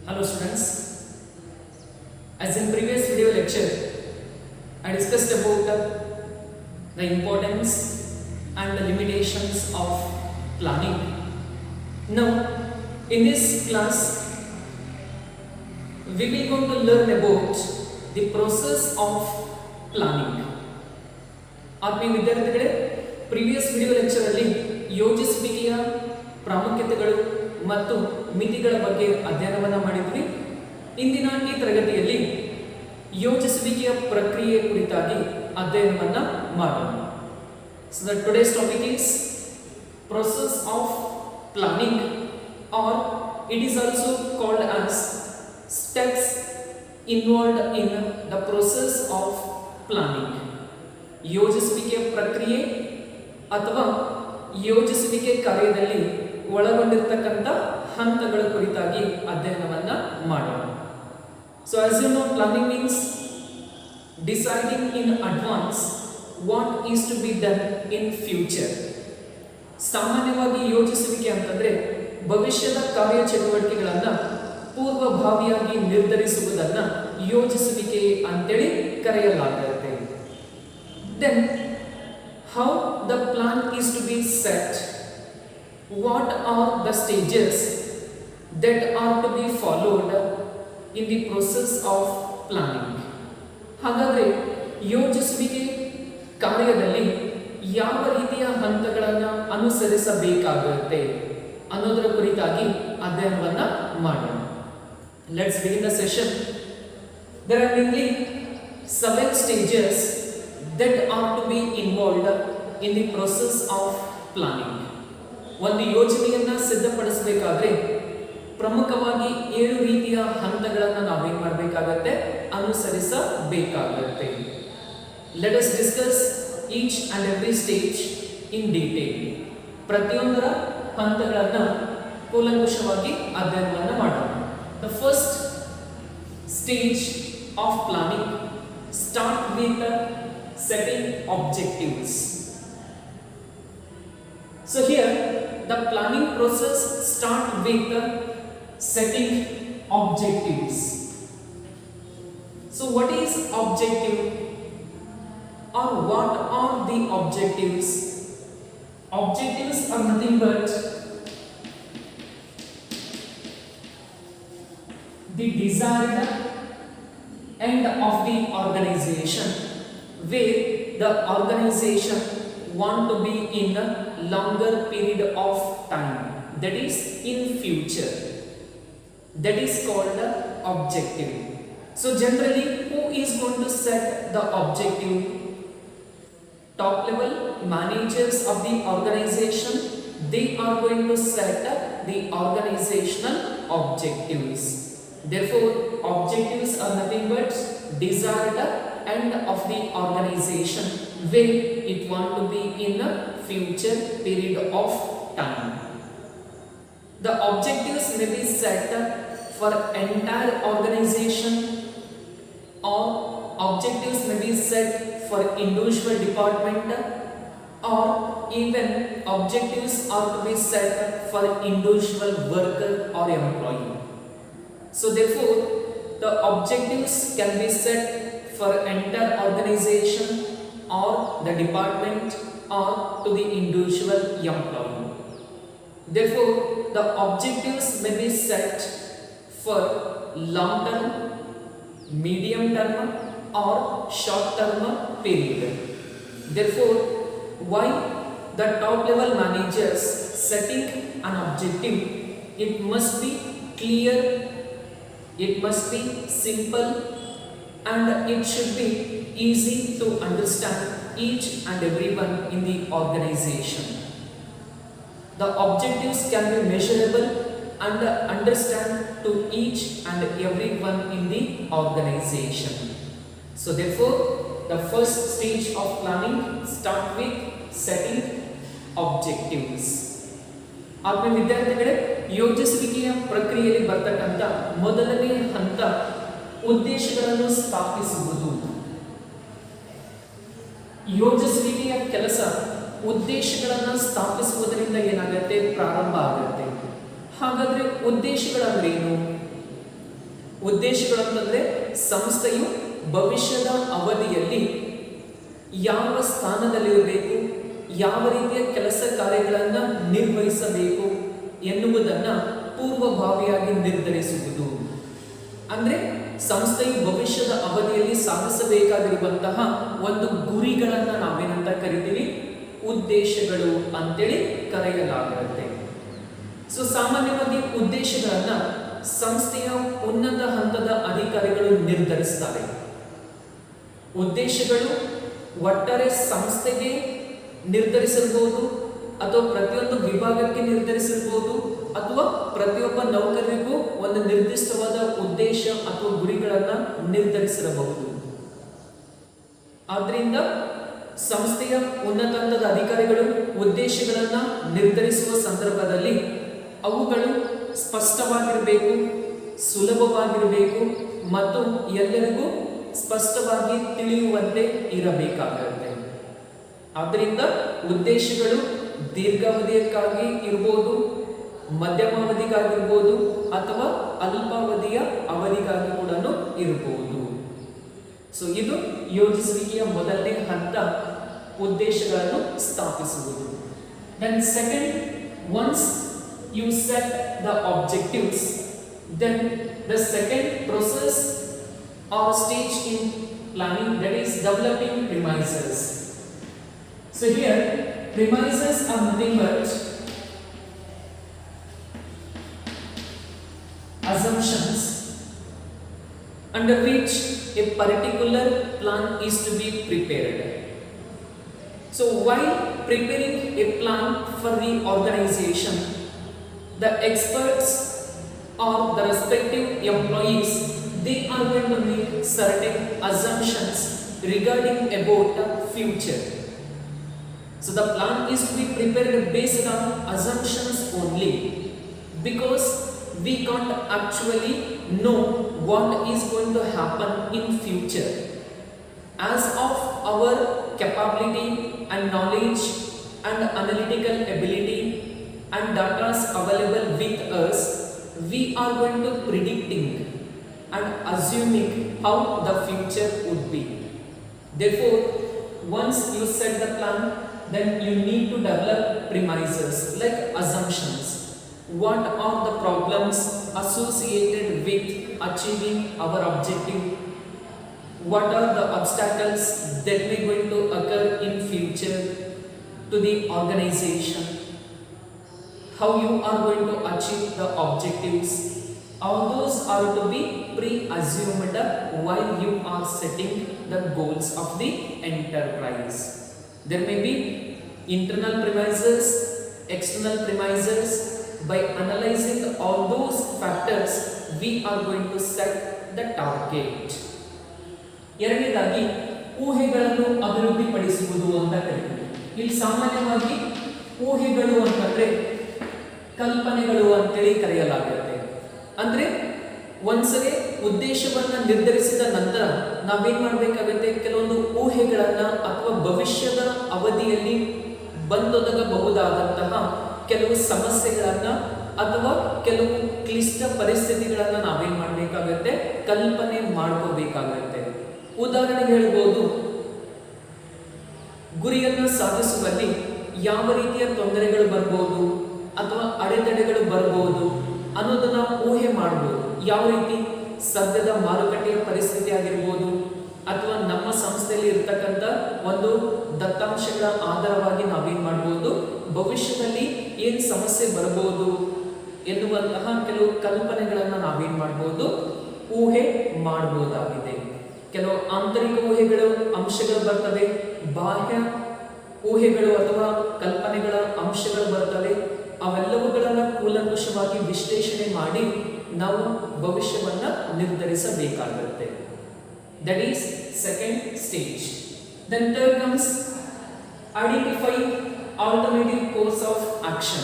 Hello students, as in previous video lecture, I discussed about the importance and the limitations of planning. Now, in this class, we will going to learn about the process of planning. ಆತ್ಮೀಯ ವಿದ್ಯಾರ್ಥಿಗಳೇ, previous video lecture ಅಲ್ಲಿ ಯೋಜಿಸುವಿಕೆಯ ಪ್ರಾಮುಖ್ಯತೆಗಳು ಮತ್ತು ಮಿತಿಗಳ ಬಗ್ಗೆ ಅಧ್ಯಯನವನ್ನ ಮಾಡಿದ್ವಿ. ಇಂದಿನ ಈ ತರಗತಿಯಲ್ಲಿ ಯೋಜಿಸುವಿಕೆಯ ಪ್ರಕ್ರಿಯೆ ಕುರಿತಾಗಿ ಅಧ್ಯಯನವನ್ನ ಮಾಡೋಣ. So the today's topic is process of planning, or it is also called as steps involved in the process of planning. ಯೋಜಿಸುವಿಕೆಯ ಪ್ರಕ್ರಿಯೆ ಅಥವಾ ಯೋಜಿಸುವಿಕೆ ಕಾರ್ಯದಲ್ಲಿ ಒಳಗೊಂಡಿರತಕ್ಕಂತ ಹಂತಗಳ ಕುರಿತಾಗಿ ಅಧ್ಯಯನವನ್ನ ಮಾಡೋಣ. So as you know, planning means deciding in advance what is to be done in future. ಸಾಮಾನ್ಯವಾಗಿ ಯೋಜಿಸುವಿಕೆ ಅಂತಂದ್ರೆ ಭವಿಷ್ಯದ ಕಾರ್ಯಚಟುವಟಿಕೆಗಳನ್ನ ಪೂರ್ವಭಾವಿಯಾಗಿ ನಿರ್ಧರಿಸುವುದನ್ನ ಯೋಜಿಸುವಿಕೆ ಅಂತೇಳಿ ಕರೆಯಲಾಗುತ್ತೆ. Then how the plan is to be set, what are the stages that are to be followed in the process of planning. ಹಾಗಾದ್ರೆ ಯೋಜಿಸುವಿಕೆ ಕಾರ್ಯದಲ್ಲಿ ಯಾವ ರೀತಿಯ ಹಂತಗಳನ್ನು ಅನುಸರಿಸಬೇಕಾಗುತ್ತೆ ಅನ್ನೋದರ ಕುರಿತಾಗಿ ಅಧ್ಯಯನವನ್ನ ಮಾಡೋಣ. Let's begin the session. There are mainly 7 stages that are to be involved in the process of planning. ಒಂದು ಯೋಜನೆಯನ್ನ ಸಿದ್ಧಪಡಿಸಬೇಕಾದ್ರೆ ಪ್ರಮುಖವಾಗಿ 7 ರೀತಿಯ ಹಂತಗಳನ್ನು ನಾವೇನ್ ಮಾಡಬೇಕಾಗುತ್ತೆ, ಅನುಸರಿಸಬೇಕಾಗುತ್ತೆ. Let us discuss each and every stage in detail. ಪ್ರತಿಯೊಂದರ ಹಂತಗಳನ್ನ ಕೂಲಂಕುಷವಾಗಿ ಅಧ್ಯಯನವನ್ನ ಮಾಡೋಣ. The first stage of planning start with setting objectives. So here the planning process start with setting objectives. So what is objective, or what are the objectives? Objectives are nothing but the desired end of the organization, where the organization want to be in a longer period of time, that is in future. That is called the objective. So generally, who is going to set the objective? Top level managers of the organization, they are going to set the organizational objectives. Therefore, objectives are nothing but desired end of the organization, where it want to be in a future period of time. The objectives may be set for entire organization, or objectives may be set for individual department, or even objectives are to be set for individual worker or employee. So therefore, the objectives can be set for entire organization or the department or to the individual employee. Therefore, the objectives may be set for long term, medium term or short term period. Therefore, why the top level managers setting an objective, it must be clear, it must be simple, and it should be easy to understand each and everyone in the organization. The objectives can be measurable and understand to each and everyone in the organization. So therefore, the first stage of planning start with setting objectives. ಆತ್ಮೀಯ ವಿದ್ಯಾರ್ಥಿಗಳೇ, ಯೋಜಿಸುವಿಕೆಯ ಪ್ರಕ್ರಿಯೆಯಲ್ಲಿ ಬರ್ತಕ್ಕಂಥ ಮೊದಲನೇ ಹಂತ ಉದ್ದೇಶಗಳನ್ನು ಸ್ಥಾಪಿಸುವುದು. ಯೋಜಿಸುವಿಕೆಯ ಕೆಲಸ ಉದ್ದೇಶಗಳನ್ನು ಸ್ಥಾಪಿಸುವುದರಿಂದ ಏನಾಗುತ್ತೆ, ಪ್ರಾರಂಭ ಆಗುತ್ತೆ. ಹಾಗಾದ್ರೆ ಉದ್ದೇಶಗಳಂದ್ರೇನು? ಉದ್ದೇಶಗಳು ಅಂತಂದ್ರೆ ಸಂಸ್ಥೆಯು ಭವಿಷ್ಯದ ಅವಧಿಯಲ್ಲಿ ಯಾವ ಸ್ಥಾನದಲ್ಲಿರಬೇಕು, ಯಾವ ರೀತಿಯ ಕೆಲಸ ಕಾರ್ಯಗಳನ್ನು ನಿರ್ವಹಿಸಬೇಕು ಎನ್ನುವುದನ್ನ ಪೂರ್ವಭಾವಿಯಾಗಿ ನಿರ್ಧರಿಸುವುದು. ಅಂದ್ರೆ ಸಂಸ್ಥೆಯು ಭವಿಷ್ಯದ ಅವಧಿಯಲ್ಲಿ ಸಾಧಿಸಬೇಕಾಗಿರುವಂತಹ ಒಂದು ಗುರಿಗಳನ್ನ ನಾವೇನಂತ ಕರಿತೀವಿ, ಉದ್ದೇಶಗಳು ಅಂತೇಳಿ ಕರೆಯಲಾಗುತ್ತೆ. ಸೊ ಸಾಮಾನ್ಯವಾಗಿ ಉದ್ದೇಶಗಳನ್ನ ಸಂಸ್ಥೆಯ ಉನ್ನತ ಹಂತದ ಅಧಿಕಾರಿಗಳು ನಿರ್ಧರಿಸ್ತಾರೆ. ಉದ್ದೇಶಗಳು ಒಟ್ಟಾರೆ ಸಂಸ್ಥೆಗೆ ನಿರ್ಧರಿಸಿರ್ಬೋದು, ಅಥವಾ ಪ್ರತಿಯೊಂದು ವಿಭಾಗಕ್ಕೆ ನಿರ್ಧರಿಸಿರ್ಬೋದು, ಅಥವಾ ಪ್ರತಿಯೊಬ್ಬ ನೌಕರರಿಗೂ ಒಂದು ನಿರ್ದಿಷ್ಟವಾದ ಉದ್ದೇಶ ಅಥವಾ ಗುರಿಗಳನ್ನ ನಿರ್ಧರಿಸಿರಬಹುದು. ಆದ್ರಿಂದ ಸಂಸ್ಥೆಯ ಉನ್ನತ ಹಂತದ ಅಧಿಕಾರಿಗಳು ಉದ್ದೇಶಗಳನ್ನ ನಿರ್ಧರಿಸುವ ಸಂದರ್ಭದಲ್ಲಿ ಅವುಗಳು ಸ್ಪಷ್ಟವಾಗಿರಬೇಕು, ಸುಲಭವಾಗಿರಬೇಕು ಮತ್ತು ಎಲ್ಲರಿಗೂ ಸ್ಪಷ್ಟವಾಗಿ ತಿಳಿಯುವಂತೆ ಇರಬೇಕಾಗುತ್ತೆ. ಆದ್ದರಿಂದ ಉದ್ದೇಶಗಳು ದೀರ್ಘಾವಧಿಯಕ್ಕಾಗಿ ಇರಬಹುದು, ಮಧ್ಯಮಾವಧಿಗಾಗಿರ್ಬೋದು ಅಥವಾ ಅಲ್ಪಾವಧಿಯ ಅವಧಿಗಾಗಿ ಕೂಡ ಇರಬಹುದು. ಸೊ ಇದು ಯೋಜಿಸುವಿಕೆಯ ಮೊದಲನೇ ಹಂತ, ಉದ್ದೇಶಗಳನ್ನು ಸ್ಥಾಪಿಸುವುದು. Then second, once you set the objectives, then the second process or stage in planning, that is developing premises. So here premises are nothing but assumptions under which a particular plan is to be prepared. So while preparing a plan for the organization, the experts or the respective employees, they are going to make certain assumptions regarding about the future. So the plan is to be prepared based on assumptions only, because we can't actually know what is going to happen in future. As of our capability and knowledge and analytical ability and data available with us, we are going to predicting and assuming how the future would be. Therefore, once you set the plan, then you need to develop premises like assumptions. What are the problems associated with achieving our objective? What are the obstacles that may going to occur in future to the organization? How you are going to achieve the objectives? All those are to be pre-assumed while you are setting the goals of the enterprise. There may be internal premises, external premises. By analyzing all those factors, we are going to set the target. ಎರಡನೇದಾಗಿ ಊಹೆಗಳನ್ನು ಅಭಿವೃದ್ಧಿಪಡಿಸುವುದು ಅಂತ ಕರೀತೀವಿ. ಇಲ್ಲಿ ಸಾಮಾನ್ಯವಾಗಿ ಊಹೆಗಳು ಅಂತಂದ್ರೆ ಕಲ್ಪನೆಗಳು ಅಂತೇಳಿ ಕರೆಯಲಾಗುತ್ತೆ. ಅಂದ್ರೆ ಒಂದ್ಸರಿ ಉದ್ದೇಶವನ್ನ ನಿರ್ಧರಿಸಿದ ನಂತರ ನಾವೇನ್ ಮಾಡಬೇಕಾಗುತ್ತೆ, ಕೆಲವೊಂದು ಊಹೆಗಳನ್ನ ಅಥವಾ ಭವಿಷ್ಯದ ಅವಧಿಯಲ್ಲಿ ಬಂದೊದಗಬಹುದಾದಂತಹ ಕೆಲವು ಸಮಸ್ಯೆಗಳನ್ನ ಅಥವಾ ಕೆಲವು ಕ್ಲಿಷ್ಟ ಪರಿಸ್ಥಿತಿಗಳನ್ನ ನಾವೇನ್ ಮಾಡಬೇಕಾಗುತ್ತೆ, ಕಲ್ಪನೆ ಮಾಡ್ಕೋಬೇಕಾಗುತ್ತೆ. ಉದಾಹರಣೆಗೆ ಹೇಳ್ಬೋದು, ಗುರಿಯನ್ನು ಸಾಧಿಸುವಲ್ಲಿ ಯಾವ ರೀತಿಯ ತೊಂದರೆಗಳು ಬರ್ಬೋದು ಅಥವಾ ಅಡೆತಡೆಗಳು ಬರ್ಬೋದು ಅನ್ನೋದನ್ನ ಊಹೆ ಮಾಡ್ಬೋದು. ಯಾವ ರೀತಿ ಸದ್ಯದ ಮಾರುಕಟ್ಟೆಯ ಪರಿಸ್ಥಿತಿ ಆಗಿರ್ಬೋದು, ಅಥವಾ ನಮ್ಮ ಸಂಸ್ಥೆಯಲ್ಲಿ ಇರ್ತಕ್ಕಂಥ ಒಂದು ದತ್ತಾಂಶಗಳ ಆಧಾರವಾಗಿ ನಾವೇನ್ ಮಾಡ್ಬೋದು, ಭವಿಷ್ಯದಲ್ಲಿ ಏನ್ ಸಮಸ್ಯೆ ಬರಬಹುದು ಎನ್ನುವಂತಹ ಕೆಲವು ಕಲ್ಪನೆಗಳನ್ನ ನಾವೇನ್ ಮಾಡ್ಬೋದು, ಊಹೆ ಮಾಡಬಹುದಾಗಿದೆ. ಕೆಲವು ಆಂತರಿಕ ಊಹೆಗಳು ಅಂಶಗಳು ಬರ್ತವೆ, ಬಾಹ್ಯ ಊಹೆಗಳು ಅಥವಾ ಕಲ್ಪನೆಗಳ ಅಂಶಗಳು ಬರ್ತವೆ. ಅವೆಲ್ಲವುಗಳನ್ನ ಕೂಲಂಕುಷವಾಗಿ ವಿಶ್ಲೇಷಣೆ ಮಾಡಿ ನಾವು ಭವಿಷ್ಯವನ್ನ ನಿರ್ಧರಿಸಬೇಕಾಗುತ್ತೆ. That is second stage. Then third comes identify alternative course of action.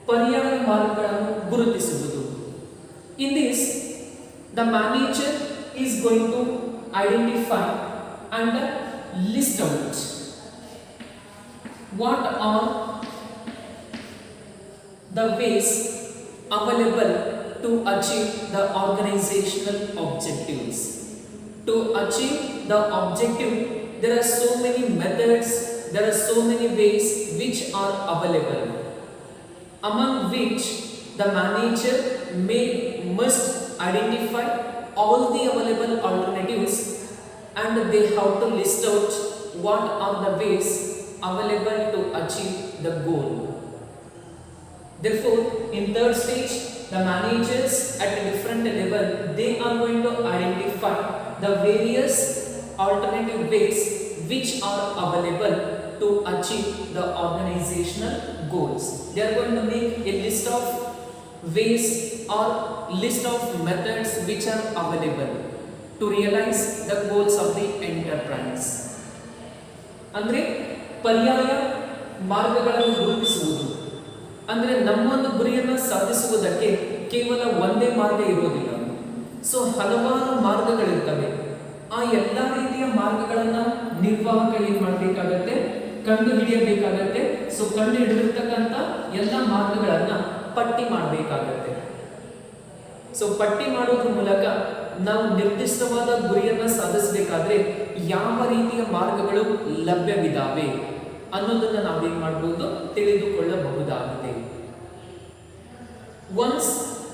ಪರ್ಯಾಯ ಮಾರ್ಗಗಳನ್ನು ಗುರುತಿಸುವುದು. In this, the manager is going to identify and list out what are the ways available to achieve the organizational objectives. To achieve the objective, there are so many methods, there are so many ways which are available, among which the manager must identify all the available alternatives, and they have to list out what are the ways available to achieve the goal. Therefore, in third stage, the managers at a different level, they are going to identify the various alternative ways which are available to achieve the organizational goals. They are going to make a list of ways or list of methods which are available to realize the goals of the enterprise. ಅಂದ್ರೆ ಪರ್ಯಾಯ ಮಾರ್ಗಗಳನ್ನು ಗುರುತಿಸುವುದು. ಅಂದ್ರೆ ನಮ್ಮೊಂದು ಗುರಿಯನ್ನು ಸಾಧಿಸುವುದಕ್ಕೆ ಕೇವಲ ಒಂದೇ ಮಾರ್ಗ ಇರೋದಿಲ್ಲ. ಸೊ ಹಲವಾರು ಮಾರ್ಗಗಳಿರ್ತವೆ. ಆ ಎಲ್ಲ ರೀತಿಯ ಮಾರ್ಗಗಳನ್ನ ನಿರ್ವಾಹಕ ಏನ್ ಮಾಡಬೇಕಾಗತ್ತೆ, ಕಂಡು ಹಿಡಿಯಬೇಕಾಗತ್ತೆ. ಸೊ ಕಂಡು ಹಿಡಿದಿರ್ತಕ್ಕಂಥ ಎಲ್ಲ ಮಾರ್ಗಗಳನ್ನ ಪಟ್ಟಿ ಮಾಡಬೇಕಾಗತ್ತೆ. ಸೊ ಪಟ್ಟಿ ಮಾಡೋದ್ರ ಮೂಲಕ ನಾವು ನಿರ್ದಿಷ್ಟವಾದ ಗುರಿಯನ್ನ ಸಾಧಿಸಬೇಕಾದ್ರೆ ಯಾವ ರೀತಿಯ ಮಾರ್ಗಗಳು ಲಭ್ಯವಿದಾವೆ ಅನ್ನೋದನ್ನ ನಾವೇನ್ ಮಾಡಬಹುದು, ತಿಳಿದುಕೊಳ್ಳಬಹುದಾಗಿದೆ. Once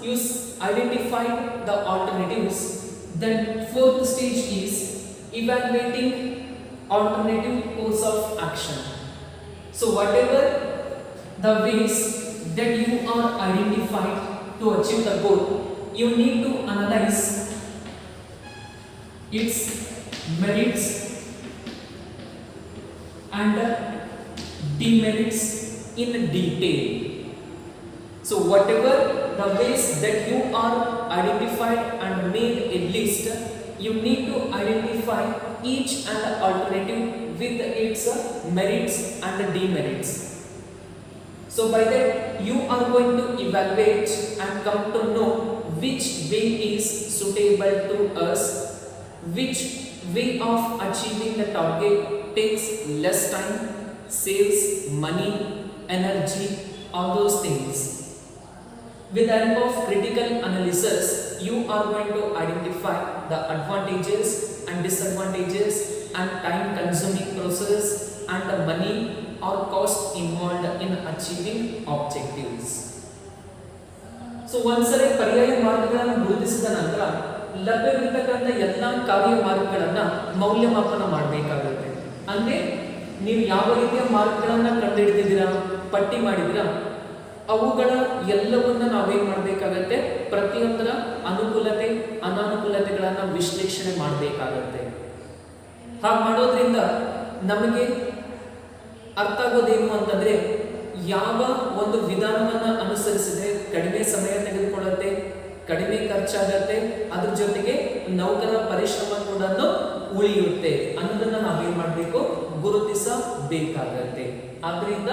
you identify the alternatives, then fourth stage is evaluating alternative course of action. So whatever the ways that you are identified to achieve the goal, you need to analyze its merits and demerits in detail. So whatever the ways that you are identified and made a list, you need to identify each and alternative with its merits and demerits. So by that you are going to evaluate and come to know which way is suitable to us, which way of achieving the target takes less time, saves money, energy, all those things. With the help of critical analysis, you are going to identify the advantages and disadvantages and time consuming process and the money or cost involved in achieving objectives. So ಒಂದ್ಸರಿ ಪರ್ಯಾಯ ಮಾರ್ಗಗಳನ್ನು ಗುರುತಿಸಿದ ನಂತರ ಲಭ್ಯವಿರತಕ್ಕಂಥ ಎಲ್ಲ ಕಾರ್ಯ ಮಾರ್ಗಗಳನ್ನ ಮೌಲ್ಯಮಾಪನ ಮಾಡಬೇಕಾಗುತ್ತೆ. ಅಂದ್ರೆ ನೀವು ಯಾವ ರೀತಿಯ ಮಾರ್ಗಗಳನ್ನ ಕಂಡುಹಿಡಿದಿದ್ದೀರಾ, ಪಟ್ಟಿ ಮಾಡಿದಿರಾ, ಅವುಗಳ ಎಲ್ಲವನ್ನ ನಾವೇನ್ ಮಾಡಬೇಕಾಗತ್ತೆ, ಪ್ರತಿಯೊಂದರ ಅನುಕೂಲತೆ ಅನಾನುಕೂಲತೆಗಳನ್ನ ವಿಶ್ಲೇಷಣೆ ಮಾಡಬೇಕಾಗತ್ತೆ. ಹಾಗೆ ಮಾಡೋದ್ರಿಂದ ನಮಗೆ ಅರ್ಥ ಆಗೋದೇನು ಅಂತಂದ್ರೆ, ಯಾವ ಒಂದು ವಿಧಾನವನ್ನ ಅನುಸರಿಸಿದ್ರೆ ಕಡಿಮೆ ಸಮಯ ತೆಗೆದುಕೊಳ್ಳುತ್ತೆ, ಕಡಿಮೆ ಖರ್ಚಾಗತ್ತೆ, ಅದ್ರ ಜೊತೆಗೆ ನೌಕರ ಪರಿಶ್ರಮ ಕೂಡ ಉಳಿಯುತ್ತೆ ಅನ್ನೋದನ್ನ ನಾವೇನ್ ಮಾಡಬೇಕು, ಗುರುತಿಸಬೇಕಾಗತ್ತೆ. ಆದ್ರಿಂದ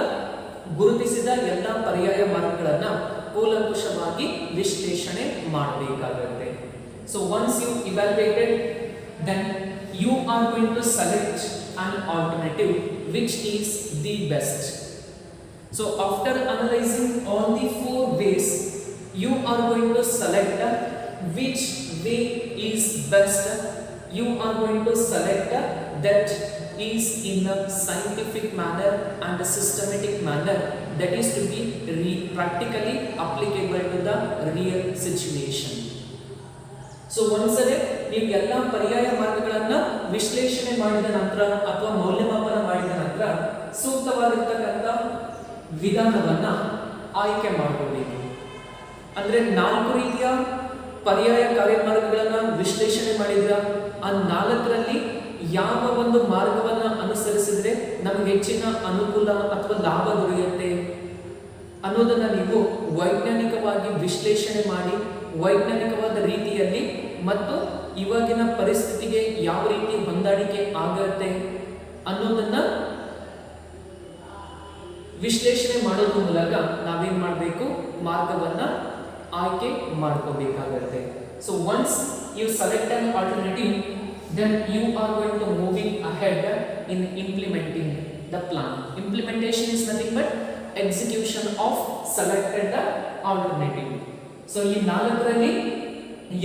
ಗುರುತಿಸಿದ ಎಲ್ಲ ಪರ್ಯಾಯ ಮಾರ್ಗಗಳನ್ನ ಕೂಲಂಕುಷವಾಗಿ ವಿಶ್ಲೇಷಣೆ ಮಾಡಬೇಕಾಗುತ್ತೆ. So once you evaluated, then you are going to select an alternative which is the best. So after analyzing all the four ways, you are going to select which way is best. You are going to select that is in a scientific manner and a systematic manner, that is to be practically applicable to the real situation. So ಒಂದ್ಸರಿ ನೀವು ಎಲ್ಲ ಪರ್ಯಾಯ ಮಾರ್ಗಗಳನ್ನ ವಿಶ್ಲೇಷಣೆ ಮಾಡಿದ ನಂತರ ಅಥವಾ ಮೌಲ್ಯಮಾಪನ ಮಾಡಿದ ನಂತರ ಸೂಕ್ತವಾಗಿರ್ತಕ್ಕಂಥ ವಿಧಾನವನ್ನ ಆಯ್ಕೆ ಮಾಡ್ಕೋಬೇಕು. ಅಂದ್ರೆ 4 ರೀತಿಯ ಪರ್ಯಾಯ ಕಾರ್ಯಮಾರ್ಗಗಳನ್ನ ವಿಶ್ಲೇಷಣೆ ಮಾಡಿದ್ರ ಆ 4ರಲ್ಲಿ ಯಾವ ಒಂದು ಮಾರ್ಗವನ್ನ ಅನುಸರಿಸಿದ್ರೆ ನಮಗೆ ಹೆಚ್ಚಿನ ಅನುಕೂಲ ಅಥವಾ ಲಾಭ ದೊರೆಯುತ್ತೆ ಅನ್ನೋದನ್ನ ನೀವು ವೈಜ್ಞಾನಿಕವಾಗಿ ವಿಶ್ಲೇಷಣೆ ಮಾಡಿ, ವೈಜ್ಞಾನಿಕವಾದ ರೀತಿಯಲ್ಲಿ ಮತ್ತು ಇವಾಗಿನ ಪರಿಸ್ಥಿತಿಗೆ ಯಾವ ರೀತಿ ಹೊಂದಾಣಿಕೆ ಆಗುತ್ತೆ ಅನ್ನೋದನ್ನ ವಿಶ್ಲೇಷಣೆ ಮಾಡೋದ್ರ ಮೂಲಕ ನಾವೇನ್ ಮಾಡಬೇಕು, ಮಾರ್ಗವನ್ನ ಆಯ್ಕೆ ಮಾಡ್ಕೋಬೇಕಾಗುತ್ತೆ. So once you select an alternative, then you are going to moving ahead in implementing the plan. Implementation is nothing but execution of selected alternative. So ಈ ನಾಲ್ಕರಲ್ಲಿ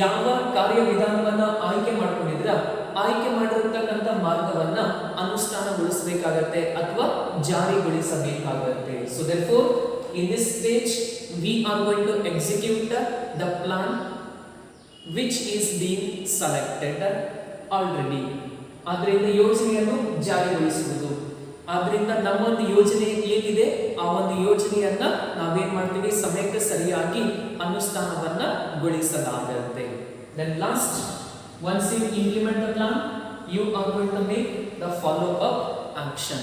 ಯಾವ ಕಾರ್ಯವಿಧಾನವನ್ನ ಆಯ್ಕೆ ಮಾಡ್ಕೊಂಡಿದ್ರ ಆಯ್ಕೆ ಮಾಡಿರತಕ್ಕಂಥ ಮಾರ್ಗವನ್ನ ಅನುಷ್ಠಾನಗೊಳಿಸಬೇಕಾಗತ್ತೆ ಅಥವಾ ಜಾರಿಗೊಳಿಸಬೇಕಾಗತ್ತೆ. So therefore in this stage we are going to execute the plan which is being selected already. ಆದ್ರಿಂದ ಯೋಜನೆಯನ್ನು ಜಾರಿಗೊಳಿಸುವುದು. ಆದ್ರಿಂದ ನಮ್ಮೊಂದು ಯೋಜನೆ ಏನಿದೆ ಆ ಒಂದು ಯೋಜನೆಯನ್ನ ನಾವೇನ್ ಮಾಡ್ತೀವಿ ಸಮಯಕ್ಕೆ ಸರಿಯಾಗಿ ಅನುಷ್ಠಾನವನ್ನ ಗೊಳಿಸಲಾಗುತ್ತೆ. Then last, once you implement the plan, you are going to make the follow up action.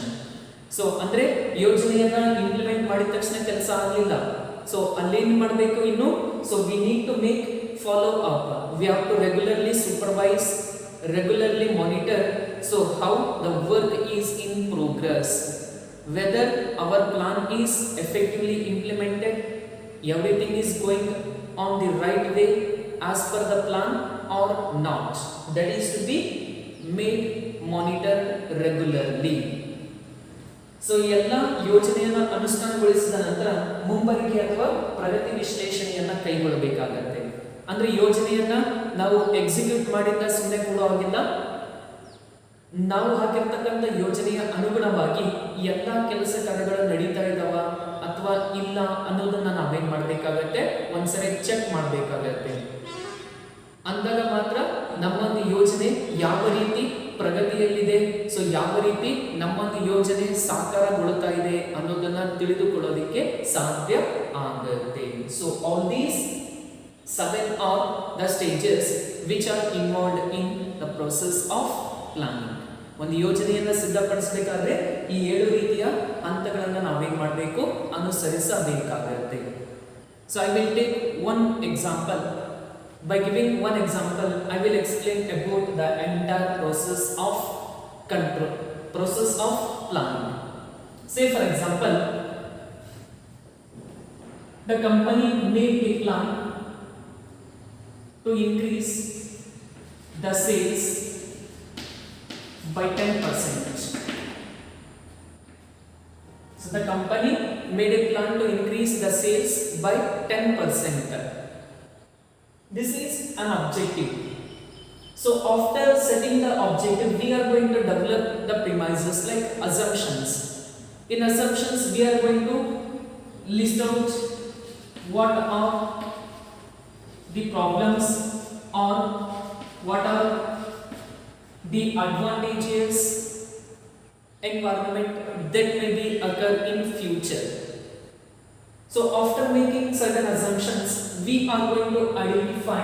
So ಅಂದ್ರೆ ಯೋಜನೆಯನ್ನ ಇಂಪ್ಲಿಮೆಂಟ್ ಮಾಡಿದ ತಕ್ಷಣ ಕೆಲಸ ಆಗಲಿಲ್ಲ. ಸೊ ಅಲ್ಲೇನು ಮಾಡಬೇಕು ಇನ್ನು? So we need to make follow up. We have to regularly supervise, regularly monitor so how the work is in progress, whether our plan is effectively implemented, everything is going on the right way as per the plan or not. That is to be made monitored regularly. So ಎಲ್ಲ ಯೋಜನೆಯನ್ನ ಅನುಷ್ಠಾನಗೊಳಿಸಿದ ನಂತರ ಮುಂಬರಿಕೆ ಅಥವಾ ಪ್ರಗತಿ ವಿಶ್ಲೇಷಣೆಯನ್ನ ಕೈಗೊಳ್ಳಬೇಕಾಗತ್ತೆ. ಅಂದ್ರೆ ಯೋಜನೆಯನ್ನ ನಾವು execute ಮಾಡಿದ ಸುಮ್ಮನೆ ಕೂಡ ಆಗಿಲ್ಲ, ನಾವು ಹಾಕಿರ್ತಕ್ಕಂಥ ಯೋಜನೆಯ ಅನುಗುಣವಾಗಿ ಎಲ್ಲ ಕೆಲಸ ಕಾರ್ಯಗಳು ನಡೀತಾ ಇದಾವ ಅಥವಾ ಇಲ್ಲ ಅನ್ನೋದನ್ನ ನಾವೇನ್ ಮಾಡ್ಬೇಕಾಗತ್ತೆ, ಒಂದ್ಸರಿ ಚೆಕ್ ಮಾಡ್ಬೇಕಾಗತ್ತೆ. ಅಂದಾಗ ಮಾತ್ರ ನಮ್ಮೊಂದು ಯೋಜನೆ ಯಾವ ರೀತಿ ಪ್ರಗತಿಯಲ್ಲಿದೆ, ಸೊ ಯಾವ ರೀತಿ ನಮ್ಮೊಂದು ಯೋಜನೆ ಸಾಕಾರಗೊಳ್ಳುತ್ತಾ ಇದೆ ಅನ್ನೋದನ್ನ ತಿಳಿದುಕೊಳ್ಳೋದಿಕ್ಕೆ ಸಾಧ್ಯ ಆಗುತ್ತೆ. So all these 7 are the stages which are involved in the process of planning. ಒಂದು ಯೋಜನೆಯನ್ನ ಸಿದ್ಧಪಡಿಸಬೇಕಾದ್ರೆ ಈ 7 ರೀತಿಯ ಹಂತಗಳನ್ನು ನಾವೇನ್ ಮಾಡಬೇಕು, ಅನುಸರಿಸಬೇಕಾಗುತ್ತೆ. So I will take one example. By giving one example, I will explain about the entire process of control, process of planning. Say for example, the company made a plan to increase the sales by 10%. So the company made a plan to increase the sales by 10%. This is an objective. So after setting the objective, we are going to develop the premises like assumptions. In assumptions, we are going to list out what are the problems or what are the advantages environment that may be occur in future. So after making certain assumptions, we are going to identify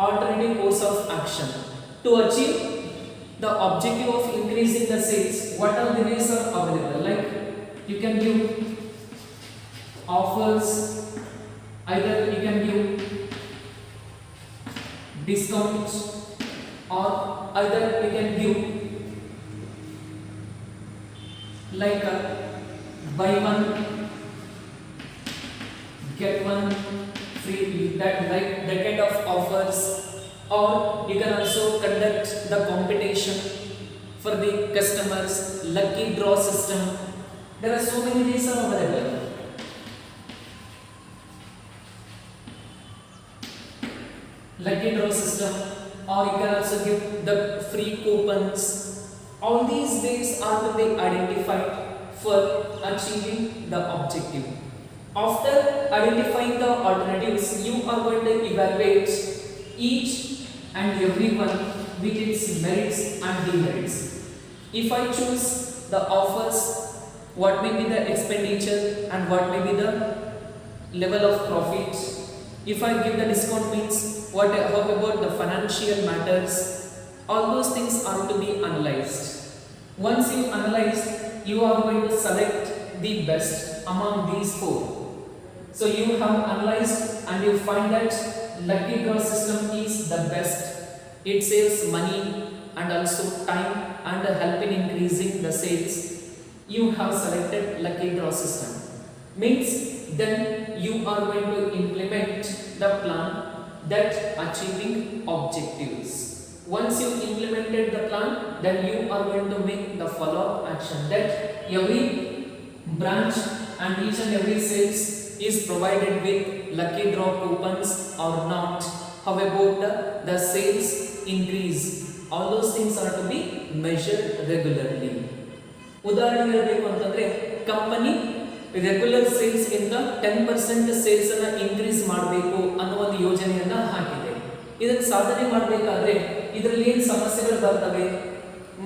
alternative course of action to achieve the objective of increasing the sales. What are the ways are available? Like you can give offers, either you can give discounts, or either you can give like buy one get one free, that like that kind of offers, or you can also conduct the competition for the customers, lucky draw system. There are so many ways are available. Lucky draw system, or you can also give the free coupons. All these ways are to be identified for achieving the objective. After identifying the alternatives, you are going to evaluate each and every one with its merits and demerits. If I choose the offers, what may be the expenditure and what may be the level of profit? If I give the discount means how about the financial matters? All those things are to be analyzed. Once you analyze, you are going to select the best among these 4. So you have analyzed and you find that lucky draw system is the best. It saves money and also time and help in increasing the sales. You have selected lucky draw system. Means then you are going to implement the plan that achieving objectives. Once you implemented the plan, then you are going to make the follow-up action that every branch and each and every sales is provided with lucky draw coupons or not? How about the sales increase? All those things are to be measured regularly. ಉದಾಹರಣೆ ಹೇಳಬೇಕು ಅಂತಂದ್ರೆ company regular sales ಗಿಂತ 10% sales ಅನ್ನ increase ಮಾಡಬೇಕು ಅನ್ನೋ ಒಂದು ಯೋಜನೆಯನ್ನ ಹಾಕಿದೆ. ಇದನ್ನು ಸಾಧನೆ ಮಾಡಬೇಕಾದ್ರೆ ಇದರಲ್ಲಿ ಏನು ಸಮಸ್ಯೆಗಳು ಬರ್ತವೆ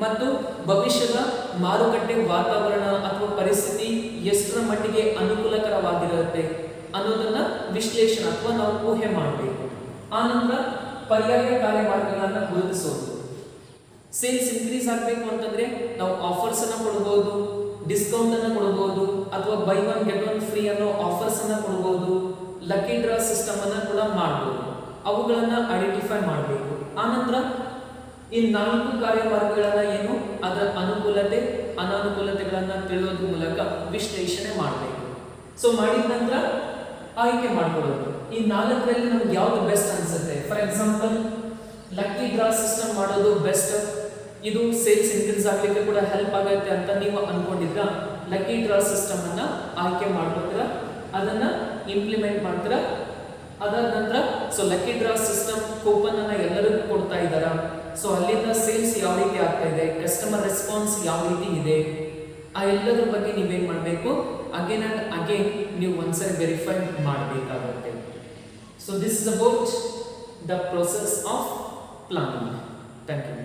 ಮತ್ತು ಭವಿಷ್ಯದ ಮಾರುಕಟ್ಟೆ ವಾತಾವರಣ ಅಥವಾ ಪರಿಸ್ಥಿತಿ ಎಷ್ಟರ ಮಟ್ಟಿಗೆ ಅನುಕೂಲಕರವಾಗಿರುತ್ತೆ ಅನ್ನೋದನ್ನ ವಿಶ್ಲೇಷಣೆ ಅಥವಾ ನಾವು ಊಹೆ ಮಾಡಬೇಕು. ಆನಂತರ ಪರ್ಯಾಯ ಕಾರ್ಯಮಾರ್ಗಗಳನ್ನು ಗುರುತಿಸೋದು. ಸೇಲ್ಸ್ ಇನ್ಕ್ರೀಸ್ ಆಗಬೇಕು ಅಂತಂದ್ರೆ ನಾವು ಆಫರ್ಸ್ ಅನ್ನ ಕೊಡಬಹುದು, ಡಿಸ್ಕೌಂಟ್ ಅನ್ನ ಕೊಡಬಹುದು, ಅಥವಾ by one get one free ಅನ್ನೋ ಆಫರ್ಸ್ ಅನ್ನ ಕೊಡಬಹುದು, ಲಕ್ಕಿ ಡ್ರಾ ಸಿಸ್ಟಮ್ ಅನ್ನ ಕೂಡ ಮಾಡಬಹುದು. ಅವುಗಳನ್ನ ಐಡೆಂಟಿಫೈ ಮಾಡಬೇಕು. ಆನಂತರ ಈ 4 ಕಾರ್ಯಮಾರ್ಗಗಳನ್ನ ಏನು ಅದರ ಅನುಕೂಲತೆ ಅನಾನುಕೂಲತೆಗಳನ್ನ ತಿಳಿಯೋದ್ರ ಮೂಲಕ ವಿಶ್ಲೇಷಣೆ ಮಾಡಬೇಕು. ಸೊ ಮಾಡಿದ ನಂತರ ಆಯ್ಕೆ ಮಾಡ್ಕೊಳ್ಳೋದು. ಈ 4ರಲ್ಲಿ ನಮ್ಗೆ ಯಾವ್ದು ಬೆಸ್ಟ್ ಅನ್ಸುತ್ತೆ. For example lucky draw system ಮಾಡೋದು ಬೆಸ್ಟ್, ಇದು ಸೇಲ್ಸ್ ಇನ್ಕ್ರೀಸ್ ಆಗ್ಲಿಕ್ಕೆ ಕೂಡ ಹೆಲ್ಪ್ ಆಗುತ್ತೆ ಅಂತ ನೀವು ಅನ್ಕೊಂಡಿದ್ರ ಲಕ್ಕಿ ಡ್ರಾ ಸಿಸ್ಟಮ್ ಅನ್ನ ಆಯ್ಕೆ ಮಾಡ್ಕೊತೀರಾ, ಅದನ್ನ ಇಂಪ್ಲಿಮೆಂಟ್ ಮಾಡ್ತೀರಾ. ಅದಾದ ನಂತರ so lucky draw system coupon ಅನ್ನ ಎಲ್ಲರಿಗೂ ಕೊಡ್ತಾ ಇದ್ದಾರಾ, ಸೊ ಅಲ್ಲಿಂದ ಸೇಲ್ಸ್ ಯಾವ ರೀತಿ ಆಗ್ತಾ ಇದೆ, ಕಸ್ಟಮರ್ ರೆಸ್ಪಾನ್ಸ್ ಯಾವ ರೀತಿ ಇದೆ, ಆ ಎಲ್ಲದರ ಬಗ್ಗೆ ನೀವೇನ್ ಮಾಡಬೇಕು, ಅಗೇನ್ ಅಂಡ್ ಅಗೇನ್ ನೀವು ಒಂದ್ಸರಿ ವೆರಿಫೈ ಮಾಡಬೇಕಾಗುತ್ತೆ. So this is about the process of planning. Thank you.